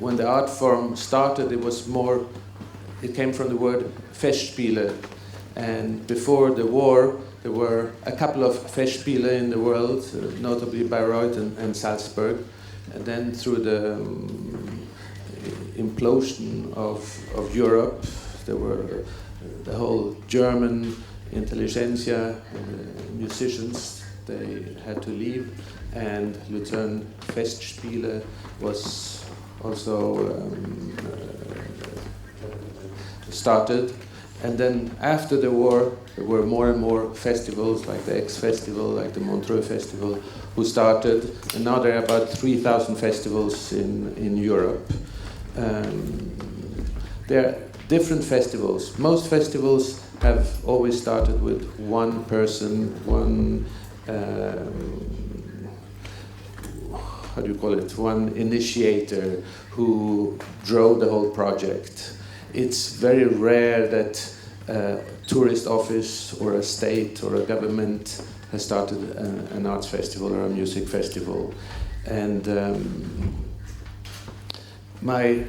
when the art form started, it came from the word Festspiele. And before the war, there were a couple of Festspiele in the world, notably Bayreuth and Salzburg. And then through the implosion of Europe, there were the whole German intelligentsia, musicians, they had to leave. And Luzern Festspiele was also started. And then after the war, there were more and more festivals, like the X Festival, like the Montreux Festival, who started. And now there are about 3,000 festivals in Europe. There are different festivals. Most festivals have always started with one person, one one initiator who drove the whole project. It's very rare that a tourist office or a state or a government has started an arts festival or a music festival. And my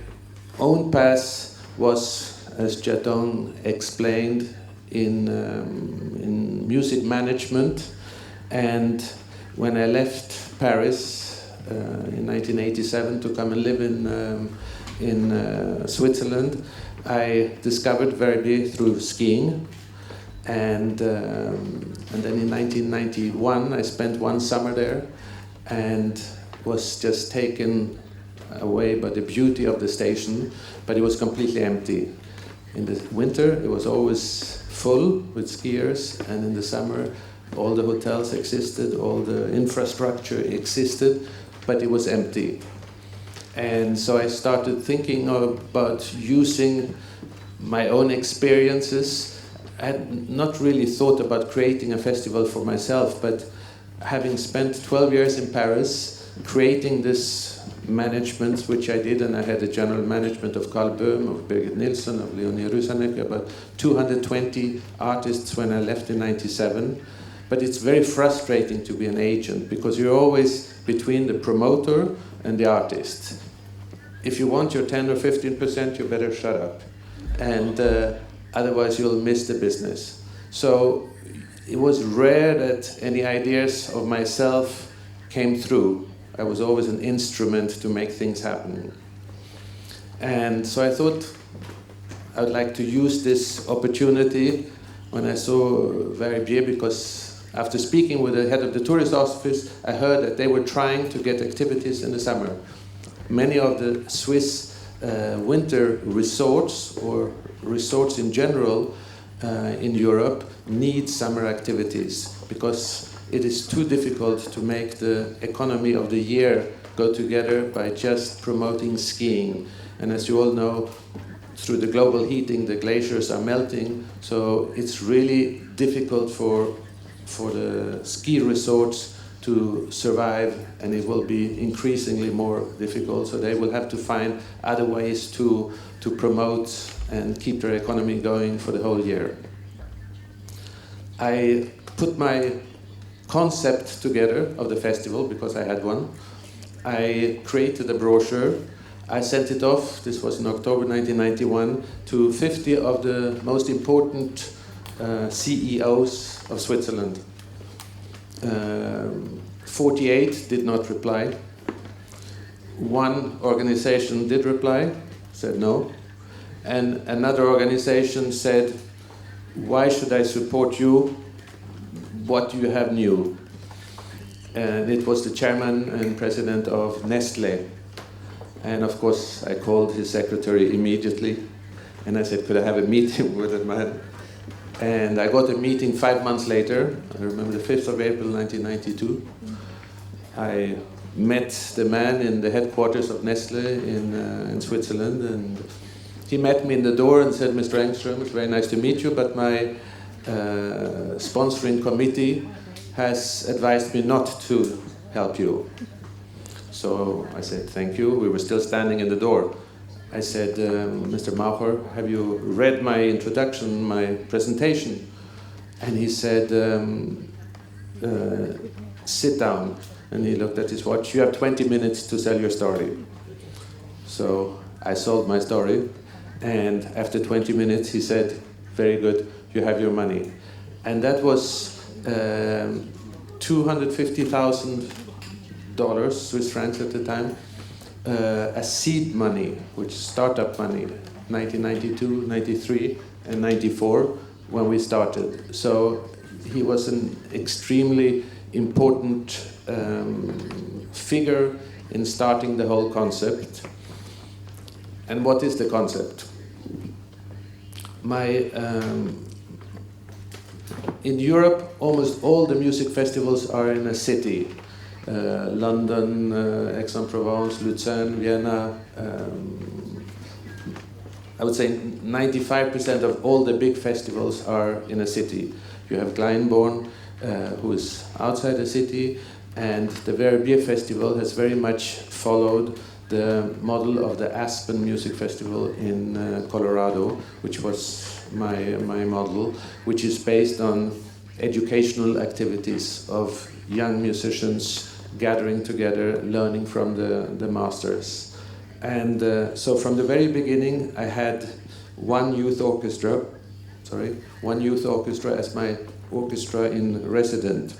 own path was, as Jiatong explained, in music management. And when I left Paris in 1987 to come and live in Switzerland, I discovered Verbier through skiing, and then in 1991 I spent one summer there and was just taken away by the beauty of the station, but it was completely empty. In the winter it was always full with skiers, and in the summer all the hotels existed, all the infrastructure existed, but it was empty. And so I started thinking about using my own experiences. I had not really thought about creating a festival for myself, but having spent 12 years in Paris, creating this management, which I did, and I had the general management of Carl Böhm, of Birgit Nilsson, of Leonie Rusanek, about 220 artists when I left in 97. But it's very frustrating to be an agent, because you're always between the promoter and the artist. If you want your 10 or 15%, you better shut up. And otherwise you'll miss the business. So it was rare that any ideas of myself came through. I was always an instrument to make things happen. And so I thought I would like to use this opportunity when I saw Verbier, because after speaking with the head of the tourist office, I heard that they were trying to get activities in the summer. Many of the Swiss winter resorts, or resorts in general in Europe, need summer activities, because it is too difficult to make the economy of the year go together by just promoting skiing. And as you all know, through the global heating, the glaciers are melting, so it's really difficult for the ski resorts to survive, and it will be increasingly more difficult. So they will have to find other ways to promote and keep their economy going for the whole year. I put my concept together of the festival, because I had one. I created a brochure. I sent it off, this was in October 1991, to 50 of the most important CEOs of Switzerland. 48 did not reply. One organization did reply, said no. And another organization said, "Why should I support you? What do you have new?" And it was the chairman and president of Nestlé. And of course, I called his secretary immediately, and I said, "Could I have a meeting with that man?" And I got a meeting 5 months later. I remember the 5th of April 1992. I met the man in the headquarters of Nestlé in Switzerland, and he met me in the door and said, "Mr. Engstroem, it's very nice to meet you, but my sponsoring committee has advised me not to help you." So I said, "Thank you." We were still standing in the door. I said, "Mr. Maucher, have you read my introduction, my presentation?" And he said, "Sit down." And he looked at his watch. "You have 20 minutes to sell your story." So I sold my story, and after 20 minutes he said, very good, you have your money. And that was $250,000, Swiss francs at the time, as seed money, which is startup money, 1992, 93, and 94 when we started. So he was an extremely important figure in starting the whole concept. And what is the concept? In Europe, almost all the music festivals are in a city. London, Aix-en-Provence, Lucerne, Vienna. I would say 95% of all the big festivals are in a city. You have Glyndebourne, who is outside the city, and the Verbier festival has very much followed the model of the Aspen Music Festival in Colorado, which was my model, which is based on educational activities of young musicians gathering together, learning from the masters. And so from the very beginning, I had one youth orchestra as my orchestra in resident,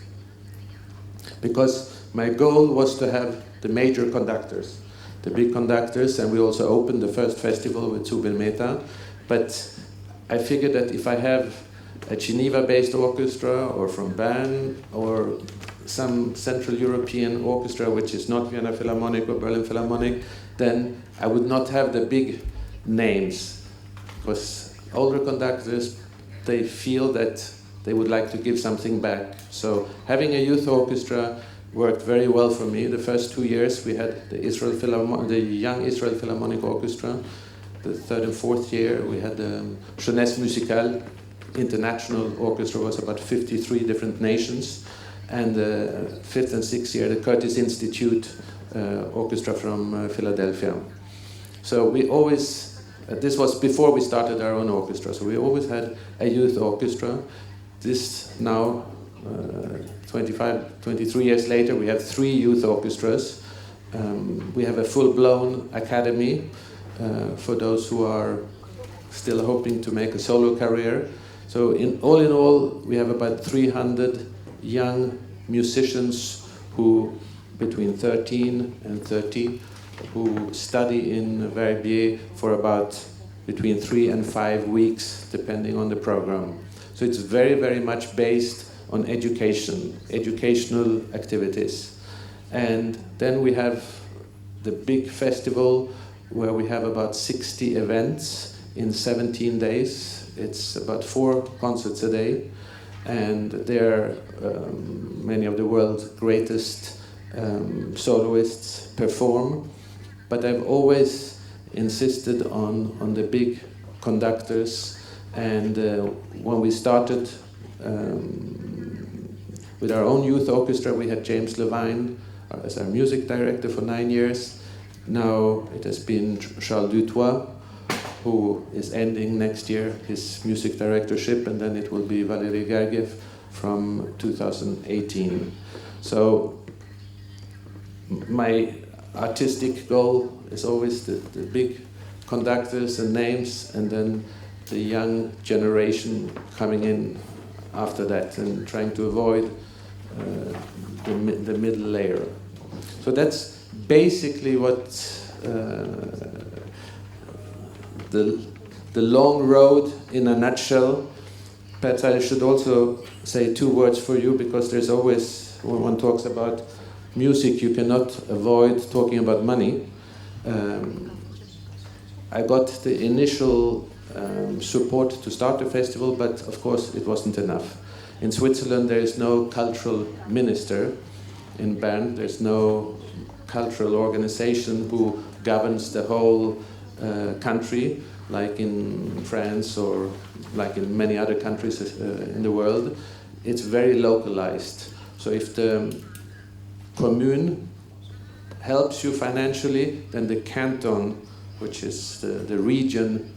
because my goal was to have the major conductors, the big conductors, and we also opened the first festival with Zubin Mehta. But I figured that if I have a Geneva-based orchestra, or from Bern, or some Central European orchestra which is not Vienna Philharmonic or Berlin Philharmonic, then I would not have the big names, because older conductors, they feel that they would like to give something back. So having a youth orchestra worked very well for me. The first 2 years we had the Young Israel Philharmonic Orchestra. The third and fourth year we had the Jeunesse Musicale International Orchestra, was about 53 different nations. And the fifth and sixth year, the Curtis Institute Orchestra from Philadelphia. So we always, this was before we started our own orchestra, so we always had a youth orchestra. This now, 23 years later, we have 3 youth orchestras. We have a full-blown academy for those who are still hoping to make a solo career. So in all, we have about 300 young musicians who, between 13 and 30, who study in Verbier for about between 3 and 5 weeks, depending on the program. So it's very, very much based on education, educational activities. And then we have the big festival where we have about 60 events in 17 days. It's about 4 concerts a day. And there many of the world's greatest soloists perform. But I've always insisted on the big conductors. And when we started with our own youth orchestra, we had James Levine as our music director for 9 years. Now it has been Charles Dutoit, who is ending next year his music directorship, and then it will be Valery Gergiev from 2018. So my artistic goal is always the big conductors and names, and then the young generation coming in after that, and trying to avoid the middle layer. So that's basically what the long road in a nutshell. Perhaps I should also say 2 words for you, because there's always, when one talks about music, you cannot avoid talking about money. I got the initial support to start the festival, but of course it wasn't enough. In Switzerland there is no cultural minister. In Bern there's no cultural organization who governs the whole country, like in France or like in many other countries in the world. It's very localized. So if the commune helps you financially, then the canton, which is the region,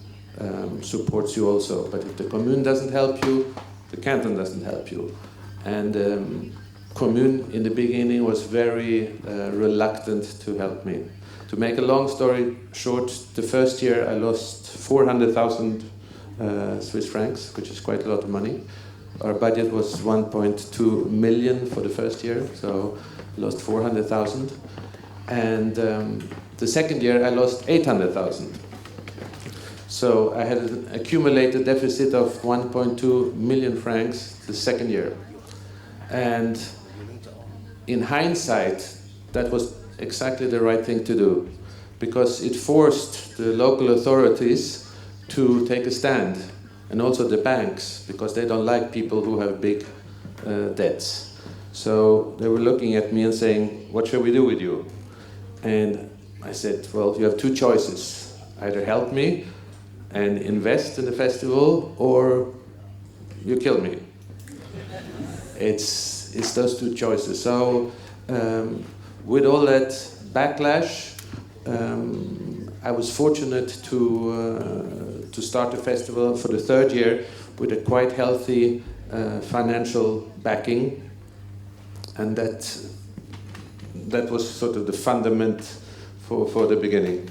supports you also. But if the commune doesn't help you, the canton doesn't help you. And commune in the beginning was very reluctant to help me. To make a long story short, the first year I lost 400,000 Swiss francs, which is quite a lot of money. Our budget was 1.2 million for the first year, so I lost 400,000. And the second year I lost 800,000. So I had an accumulated deficit of 1.2 million francs the second year. And in hindsight, that was exactly the right thing to do, because it forced the local authorities to take a stand, and also the banks, because they don't like people who have big debts. So they were looking at me and saying, what shall we do with you? And I said, well, you have two choices. Either help me and invest in the festival, or you kill me. It's those two choices. So with all that backlash, I was fortunate to start the festival for the third year with a quite healthy financial backing, and that was sort of the fundament for the beginning.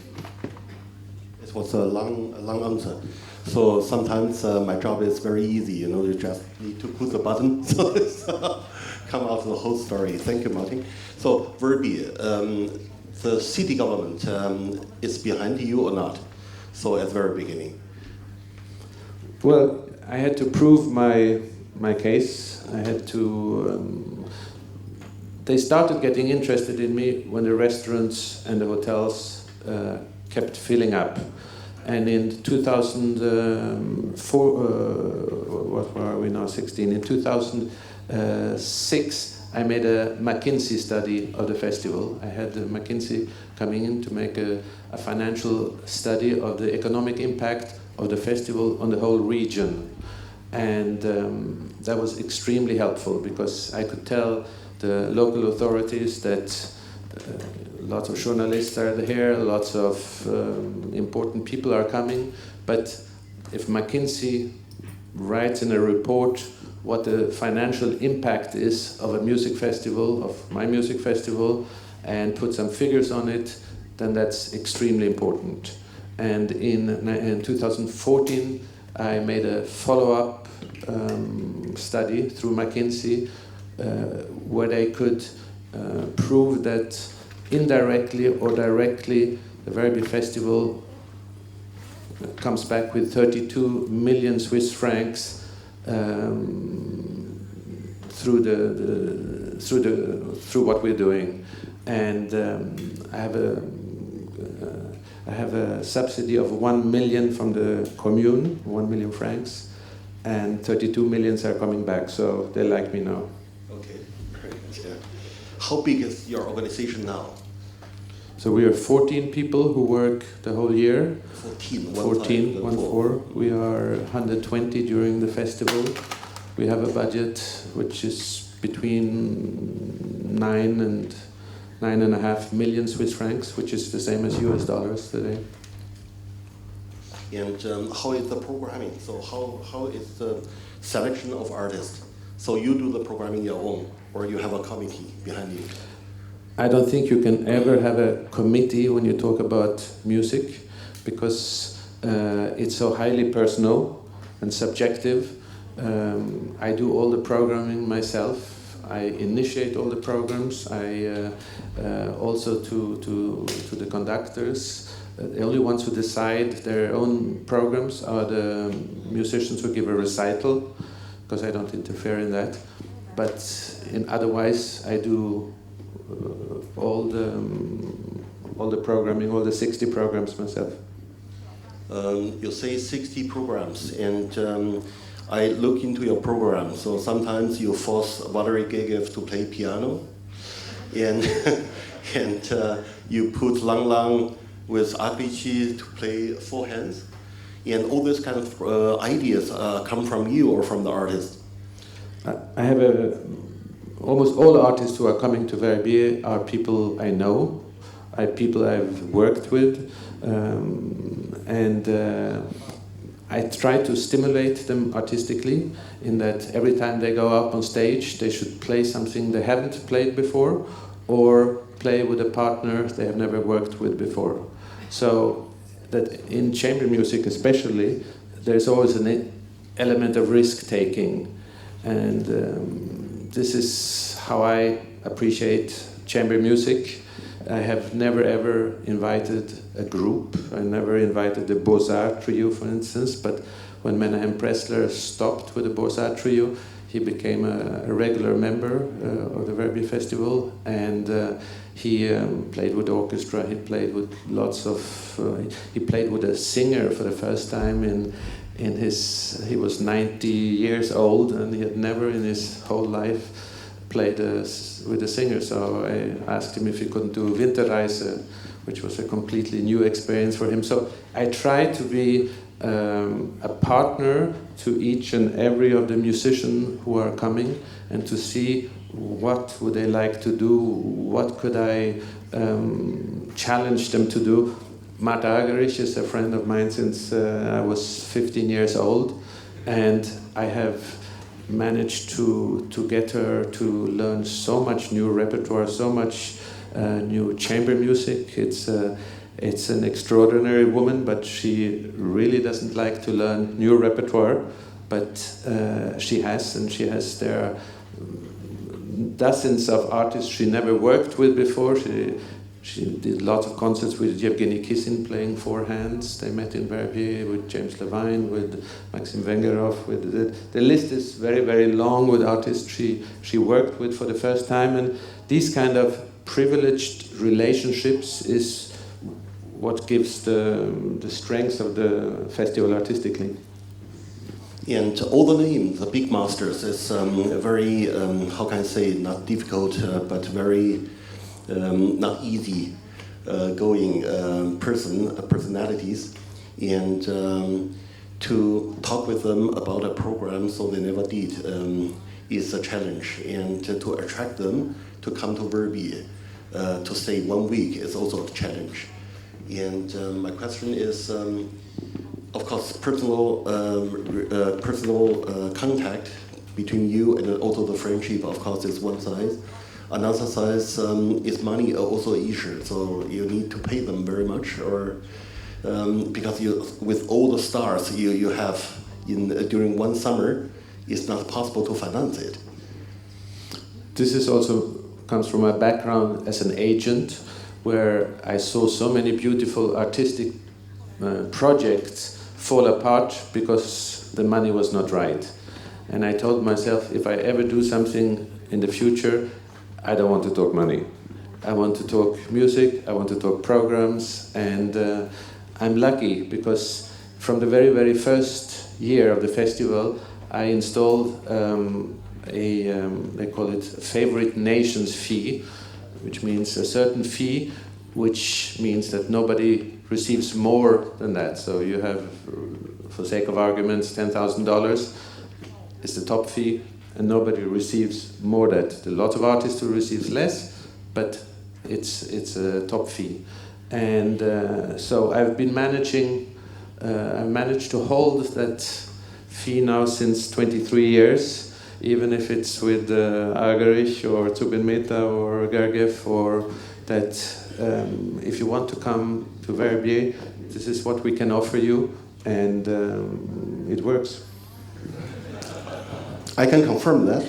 It was a long answer. So sometimes my job is very easy, you just need to push the button, so it's come out of the whole story. Thank you, Martin. So Verbier, the city government is behind you or not? So at the very beginning. Well, I had to prove my case. I had to. They started getting interested in me when the restaurants and the hotels kept filling up. And in 2004, what are we now, 16? In 2006, I made a McKinsey study of the festival. I had McKinsey coming in to make a financial study of the economic impact of the festival on the whole region. And that was extremely helpful, because I could tell the local authorities that lots of journalists are here, lots of important people are coming, but if McKinsey writes in a report what the financial impact is of a music festival, of my music festival, and put some figures on it, then that's extremely important. And in 2014, I made a follow-up study through McKinsey where they could prove that indirectly or directly the Verbier Festival comes back with 32 million Swiss francs through what we're doing. And I have a subsidy of 1 million from the commune, 1 million francs, and 32 millions are coming back, so they like me now. Okay, great. Yeah. How big is your organization now? So we are 14 people who work the whole year. 14, 4. We are 120 during the festival. We have a budget which is between 9 and 9.5 million Swiss francs, which is the same as US dollars today. And how is the programming? So how is the selection of artists? So you do the programming your own, or you have a committee behind you? I don't think you can ever have a committee when you talk about music, because it's so highly personal and subjective. I do all the programming myself. I initiate all the programs. I also to the conductors. The only ones who decide their own programs are the musicians who give a recital, because I don't interfere in that. But otherwise, I do all the programming, all the 60 programs myself. You say 60 programs, and I look into your program. So sometimes you force Valerie to play piano, and you put Lang Lang with RPG to play four hands, and all this kind of ideas come from you or from the artist. I have almost all artists who are coming to Verbier are people I know, people I've worked with, and I try to stimulate them artistically in that every time they go up on stage, they should play something they haven't played before, or play with a partner they have never worked with before. So that in chamber music especially, there's always an element of risk-taking. And this is how I appreciate chamber music. I have never ever invited a group. I never invited the Beaux-Arts trio, for instance, but when Menahem Pressler stopped with the Beaux-Arts trio, he became a regular member of the Verbier Festival, and he played with orchestra, he played with lots of, he played with a singer for the first time he was 90 years old, and he had never in his whole life played with a singer, so I asked him if he couldn't do Winterreise, which was a completely new experience for him. So I try to be a partner to each and every of the musicians who are coming, and to see what would they like to do, what could I challenge them to do. Marta Agerich is a friend of mine since I was 15 years old, and I have managed to get her to learn so much new repertoire, so much new chamber music. It's an extraordinary woman, but she really doesn't like to learn new repertoire, but she has there dozens of artists she never worked with before. She did lots of concerts with Yevgeny Kissin playing four hands. They met in Verbier with James Levine, with Maxim Vengerov. The list is very, very long with artists she worked with for the first time. And these kind of privileged relationships is what gives the strength of the festival artistically. And all the names, the big masters, is very, how can I say, not difficult, but very not easy going personalities, and to talk with them about a program so they never did is a challenge, and to attract them to come to Verbier to stay 1 week is also a challenge. And my question is, of course, personal contact between you and also the friendship, of course, is one side. Another side is money also an issue, so you need to pay them very much, or because with all the stars you have during one summer, it's not possible to finance it. This is also comes from my background as an agent, where I saw so many beautiful artistic projects fall apart because the money was not right. And I told myself, if I ever do something in the future, I don't want to talk money. I want to talk music, I want to talk programs, and I'm lucky because from the very, very first year of the festival, I installed they call it favorite nations fee, which means a certain fee, which means that nobody receives more than that. So you have, for sake of arguments, $10,000 is the top fee, and nobody receives more than that. There are lots of artists who receives less, but it's a top fee. And so I've been managing, I managed to hold that fee now since 23 years, even if it's with Agerich or Zubin Mehta or Gergiev, or that if you want to come to Verbier, this is what we can offer you, and it works. I can confirm that,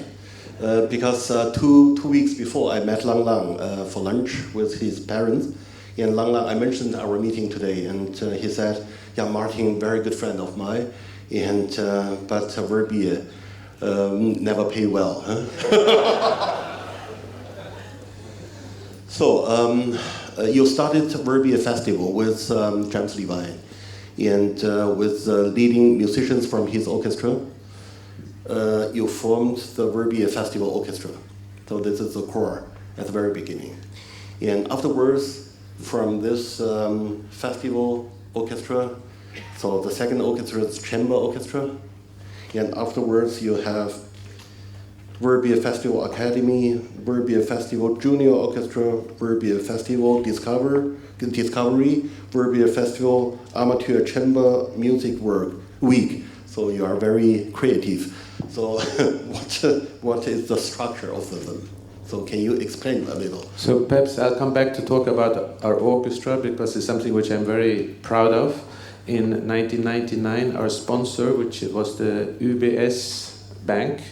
because two weeks before I met Lang Lang for lunch with his parents, and Lang Lang, I mentioned our meeting today, and he said, "Yeah, Martin, very good friend of mine, and but Verbier never pay well." Huh? So you started Verbier Festival with James Levine, and with leading musicians from his orchestra. You formed the Verbier Festival Orchestra. So this is the core at the very beginning. And afterwards, from this festival orchestra, so the second orchestra is chamber orchestra. And afterwards you have Verbier Festival Academy, Verbier Festival Junior Orchestra, Verbier Festival Discovery, Verbier Festival Amateur Chamber Music Week. So you are very creative. So what is the structure of them? So can you explain a little? So perhaps I'll come back to talk about our orchestra, because it's something which I'm very proud of. In 1999, our sponsor, which was the UBS Bank,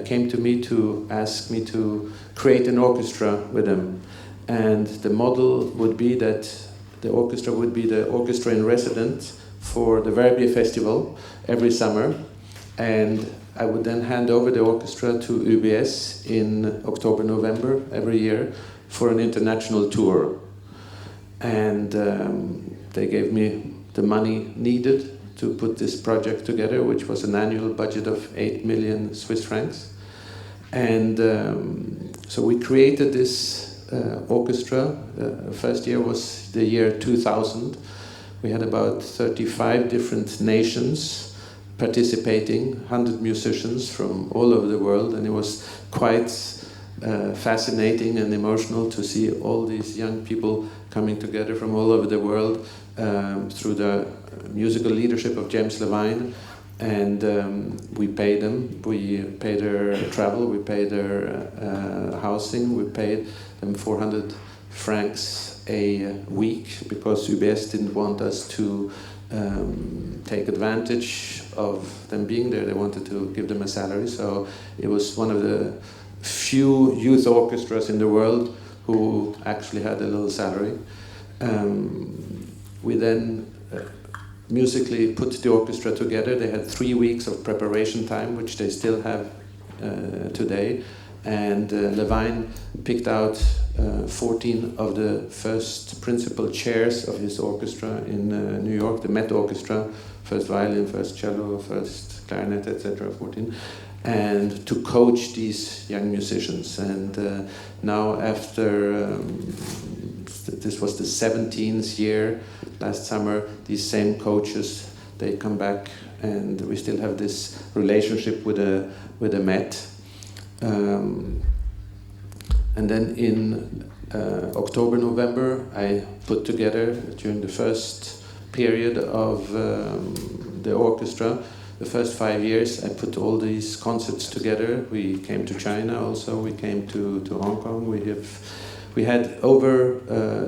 came to me to ask me to create an orchestra with them. And the model would be that the orchestra would be the orchestra in residence for the Verbier Festival every summer. And I would then hand over the orchestra to UBS in October, November every year for an international tour. And they gave me the money needed to put this project together, which was an annual budget of 8 million Swiss francs. And so we created this orchestra. First year was the year 2000. We had about 35 different nations participating, 100 musicians from all over the world, and it was quite fascinating and emotional to see all these young people coming together from all over the world through the musical leadership of James Levine. And we paid them. We paid their travel, we paid their housing, we paid them 400 francs a week, because UBS didn't want us to take advantage of them being there. They wanted to give them a salary. So it was one of the few youth orchestras in the world who actually had a little salary. We then musically put the orchestra together. They had 3 weeks of preparation time, which they still have today. And Levine picked out 14 of the first principal chairs of his orchestra in New York, the Met Orchestra, first violin, first cello, first clarinet, etc., 14, and to coach these young musicians. And now after, this was the 17th year, last summer, these same coaches, they come back, and we still have this relationship with the Met. And then in October, November, I put together, during the first period of the orchestra, the first 5 years, I put all these concerts together. We came to China also, we came to Hong Kong. We had over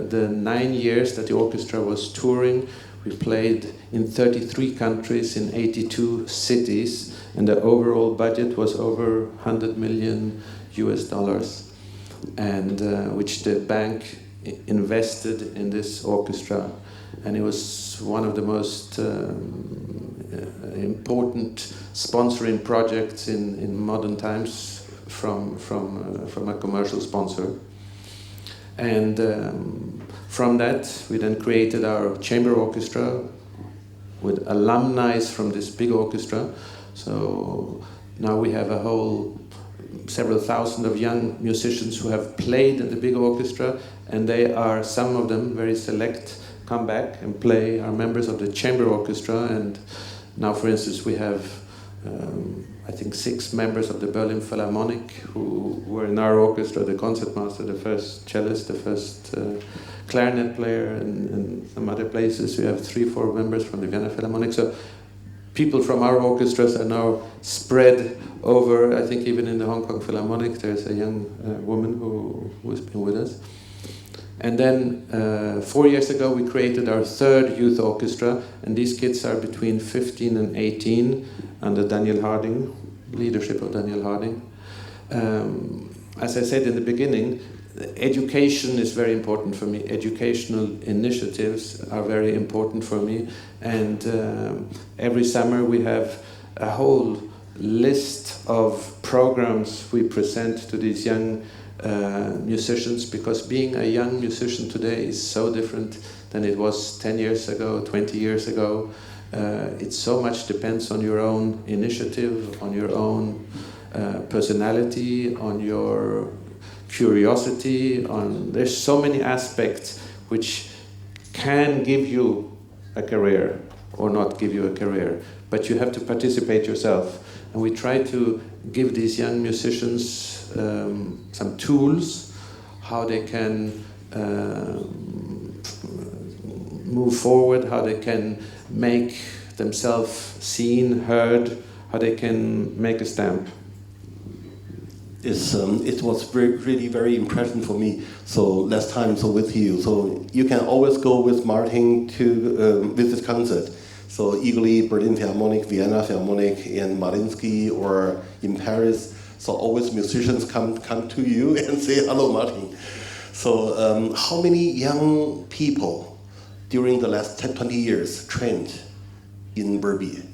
the 9 years that the orchestra was touring, we played in 33 countries in 82 cities, and the overall budget was over $100 million, and which the bank invested in this orchestra. And it was one of the most important sponsoring projects in modern times from a commercial sponsor. And from that, we then created our chamber orchestra with alumni from this big orchestra. So now we have a whole several thousand of young musicians who have played in the big orchestra, and they are, some of them, very select, come back and play, are members of the chamber orchestra. And now, for instance, we have I think 6 members of the Berlin Philharmonic who were in our orchestra, the concertmaster, the first cellist, the first clarinet player, and some other places. We have 3-4 members from the Vienna Philharmonic. So people from our orchestras are now spread over. I think even in the Hong Kong Philharmonic there's a young woman who's been with us. And then 4 years ago we created our 3rd youth orchestra, and these kids are between 15 and 18 under Daniel Harding, leadership of Daniel Harding. As I said in the beginning, education is very important for me. Educational initiatives are very important for me, and every summer we have a whole list of programs we present to these young musicians, because being a young musician today is so different than it was 10 years ago, 20 years ago. It so much depends on your own initiative, on your own personality, on your curiosity. There's so many aspects which can give you a career or not give you a career, but you have to participate yourself. And we try to give these young musicians some tools, how they can move forward, how they can make themselves seen, heard, how they can make a stamp. it was really very impressive for me. So last time, so with you, so you can always go with Martin to visit concert. So eagerly Berlin Philharmonic, Vienna Philharmonic, in Mariinsky or in Paris. So always musicians come to you and say hello, Martin. So how many young people during the last 20 years trained in Verbier?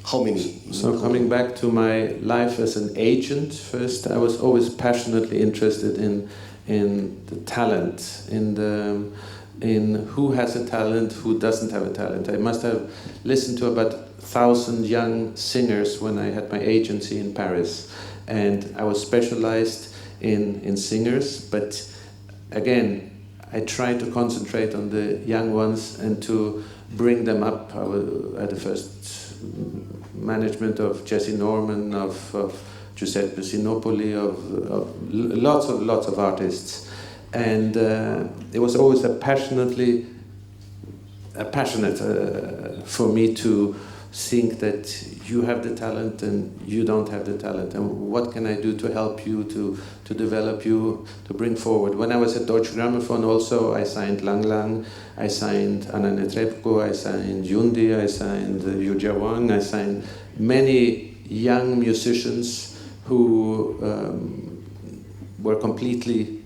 How many? So coming back to my life as an agent, first I was always passionately interested in the talent, in who has a talent, who doesn't have a talent. I must have listened to about 1,000 young singers when I had my agency in Paris, and I was specialized in singers, but again, I tried to concentrate on the young ones and to bring them up. I was at the first management of Jesse Norman, of Giuseppe Sinopoli, of lots of artists, and it was always passionate for me to think that you have the talent and you don't have the talent, and what can I do to help you, to develop you, to bring forward. When I was at Deutsche Grammophon also, I signed Lang Lang, I signed Anna Netrebko, I signed Yundi, I signed Yu Jiawang, I signed many young musicians who were completely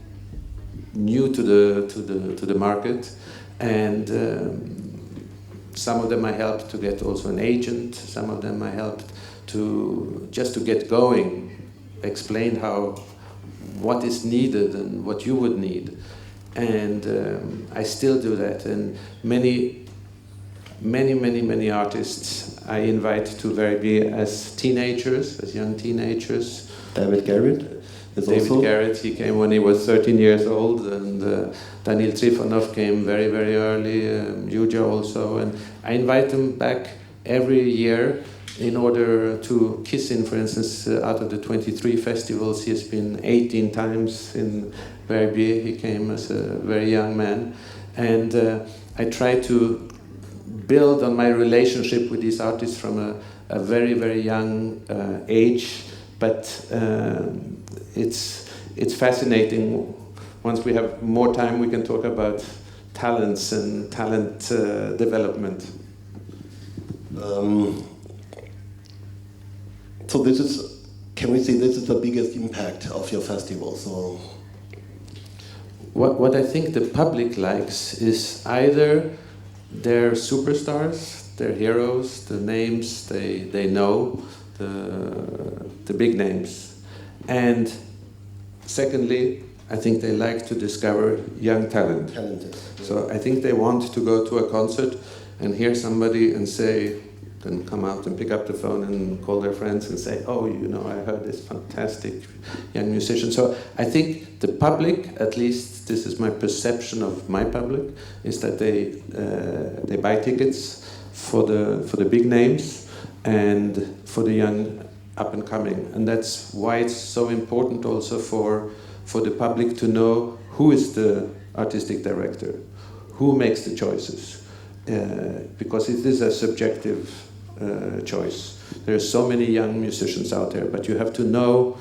new to the market, and some of them I helped to get also an agent, some of them I helped to get going, explain what is needed and what you would need. And I still do that, and many artists I invite to Verbier as teenagers, as young teenagers. David Garrett? David Garrett, he came when he was 13 years old, and Daniil Trifonov came very, very early, Yuja also, and I invite them back every year in order to kiss in, for instance, out of the 23 festivals, he has been 18 times in Verbier. He came as a very young man, and I try to build on my relationship with these artists from a very, very young age, but it's fascinating. Once we have more time, we can talk about talents and talent development. So can we say this is the biggest impact of your festival? So, what I think the public likes is either their superstars, their heroes, the names they know, the big names, and secondly, I think they like to discover young talent. Talented. So I think they want to go to a concert and hear somebody and say, then come out and pick up the phone and call their friends and say, oh, I heard this fantastic young musician. So I think the public, at least this is my perception of my public, is that they buy tickets for the big names and for the young up and coming. And that's why it's so important also for the public to know who is the artistic director, who makes the choices, because it is a subjective choice. There are so many young musicians out there, but you have to know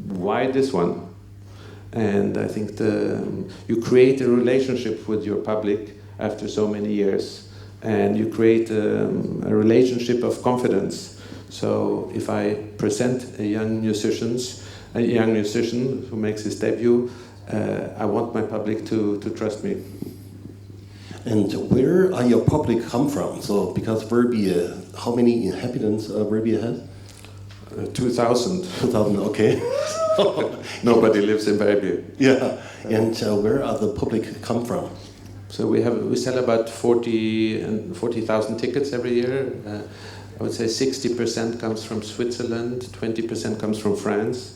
why this one. And I think you create a relationship with your public after so many years, and you create a relationship of confidence. So if I present a young musician who makes his debut, I want my public to trust me. And where are your public come from? So because Verbier, how many inhabitants Verbier has? 2,000. 2,000, okay. Nobody lives in Verbier. Yeah, and where are the public come from? So we sell about 40,000 tickets every year. I would say 60% comes from Switzerland, 20% comes from France,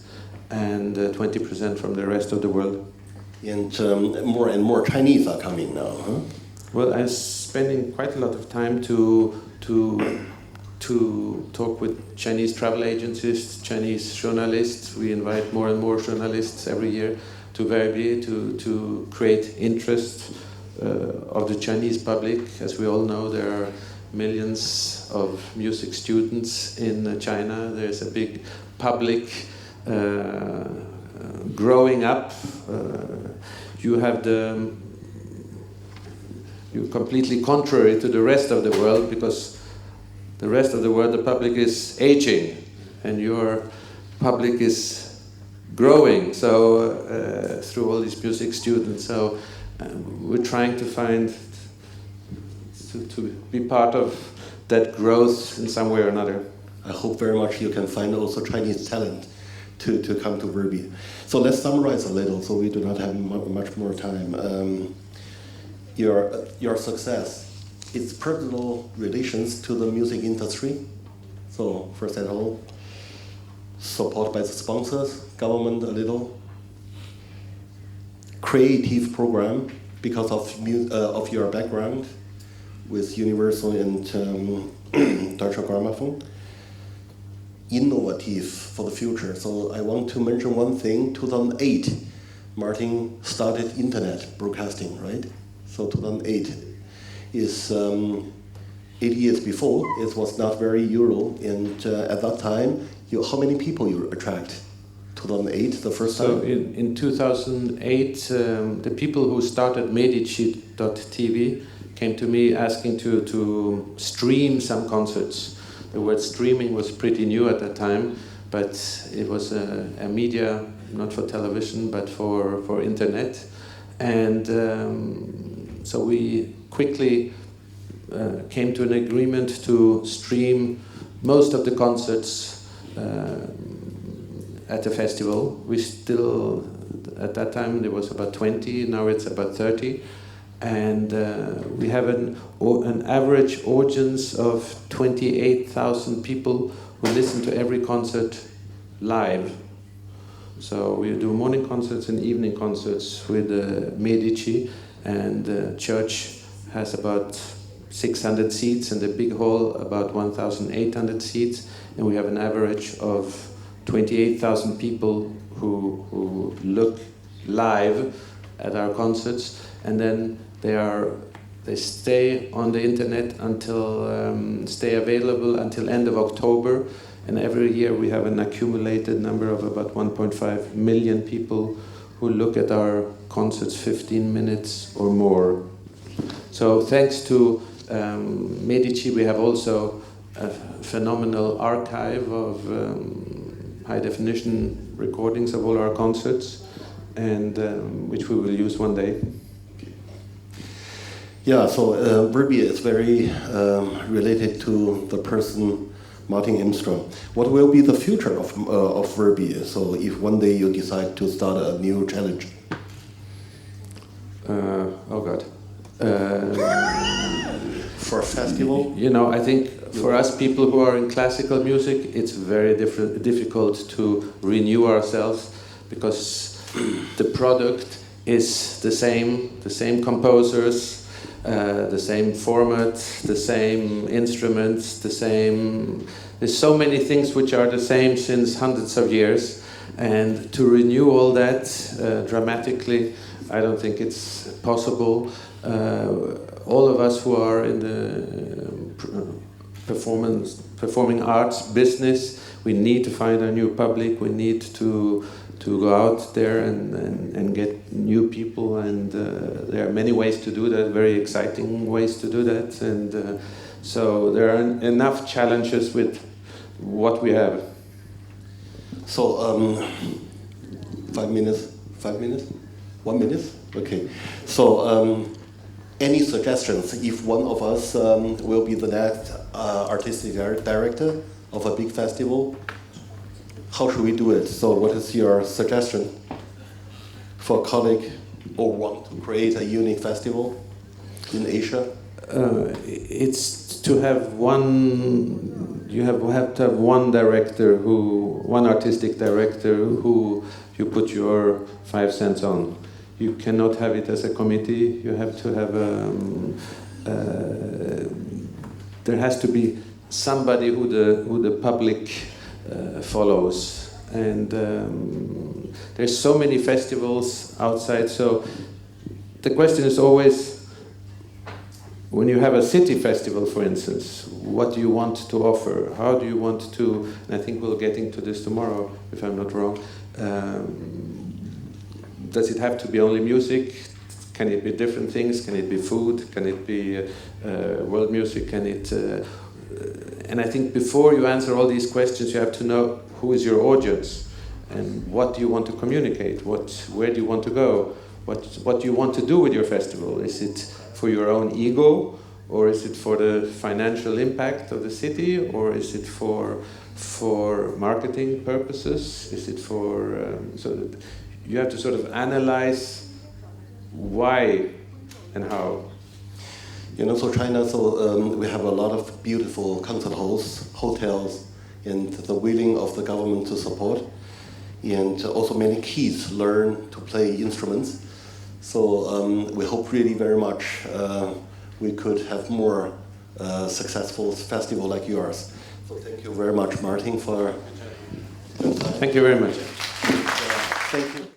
and 20% from the rest of the world. And more Chinese are coming now, huh? Well, I'm spending quite a lot of time to talk with Chinese travel agencies, Chinese journalists. We invite more and more journalists every year to Verbier to create interest of the Chinese public. As we all know, there are millions of music students in China. There's a big public growing up. You're completely contrary to the rest of the world, because the rest of the world, the public is aging, and your public is growing. So through all these music students, so we're trying to find to be part of that growth in some way or another. I hope very much you can find also Chinese talent to come to Verbier. So let's summarize a little, so we do not have much more time. Your success, its personal relations to the music industry. So first and all, support by the sponsors, government a little, creative program because of your background with Universal and Deutsche Grammophon. Innovative for the future. So I want to mention one thing. 2008, Martin started internet broadcasting, right? So 2008 is 8 years before. It was not very usual, and at that time, how many people you attract? 2008, the first time? So in 2008, the people who started Medici.tv came to me asking to stream some concerts. The word streaming was pretty new at that time, but it was a media, not for television, but for internet. And so we quickly came to an agreement to stream most of the concerts at the festival. We still, at that time, there was about 20, now it's about 30. And we have an average audience of 28,000 people who listen to every concert live. So we do morning concerts and evening concerts with Medici, and the church has about 600 seats, and the big hall about 1,800 seats, and we have an average of 28,000 people who look live at our concerts, and then they stay on the internet until stay available until end of October, and every year we have an accumulated number of about 1.5 million people who look at our concerts 15 minutes or more. So thanks to Medici, we have also a phenomenal archive of high definition recordings of all our concerts, and which we will use one day. Yeah, so Verbier is very related to the person Martin Engstroem. What will be the future of Verbier? So if one day you decide to start a new challenge? Oh God. For a festival? You know, I think for us people who are in classical music, it's very difficult to renew ourselves, because the product is the same composers, the same format, the same instruments, there's so many things which are the same since hundreds of years, and to renew all that dramatically, I don't think it's possible. All of us who are in the performing arts business, we need to find a new public, we need to go out there and get new people, and there are many ways to do that, very exciting ways to do that, and so there are enough challenges with what we have. So 5 minutes? 1 minute? Okay. So any suggestions if one of us will be the next artistic director of a big festival? How should we do it? So what is your suggestion for a colleague or want to create a unique festival in Asia? It's to have you have to have one artistic director who you put your 5 cents on. You cannot have it as a committee. You have to have there has to be somebody who the public follows, and there's so many festivals outside, so the question is always when you have a city festival, for instance, what do you want to offer? How do you want to, and I think we'll get into this tomorrow, if I'm not wrong, does it have to be only music? Can it be different things? Can it be food? Can it be world music? Can it, and I think before you answer all these questions, you have to know who is your audience and what do you want to communicate? Where do you want to go? What do you want to do with your festival? Is it for your own ego, or is it for the financial impact of the city, or is it for marketing purposes? Is it for so that you have to sort of analyze why and how. So China, we have a lot of beautiful concert halls, hotels, and the willing of the government to support, and also many kids learn to play instruments. So we hope really very much we could have more successful festival like yours. So thank you very much, Martin, for. Thank you very much. Thank you.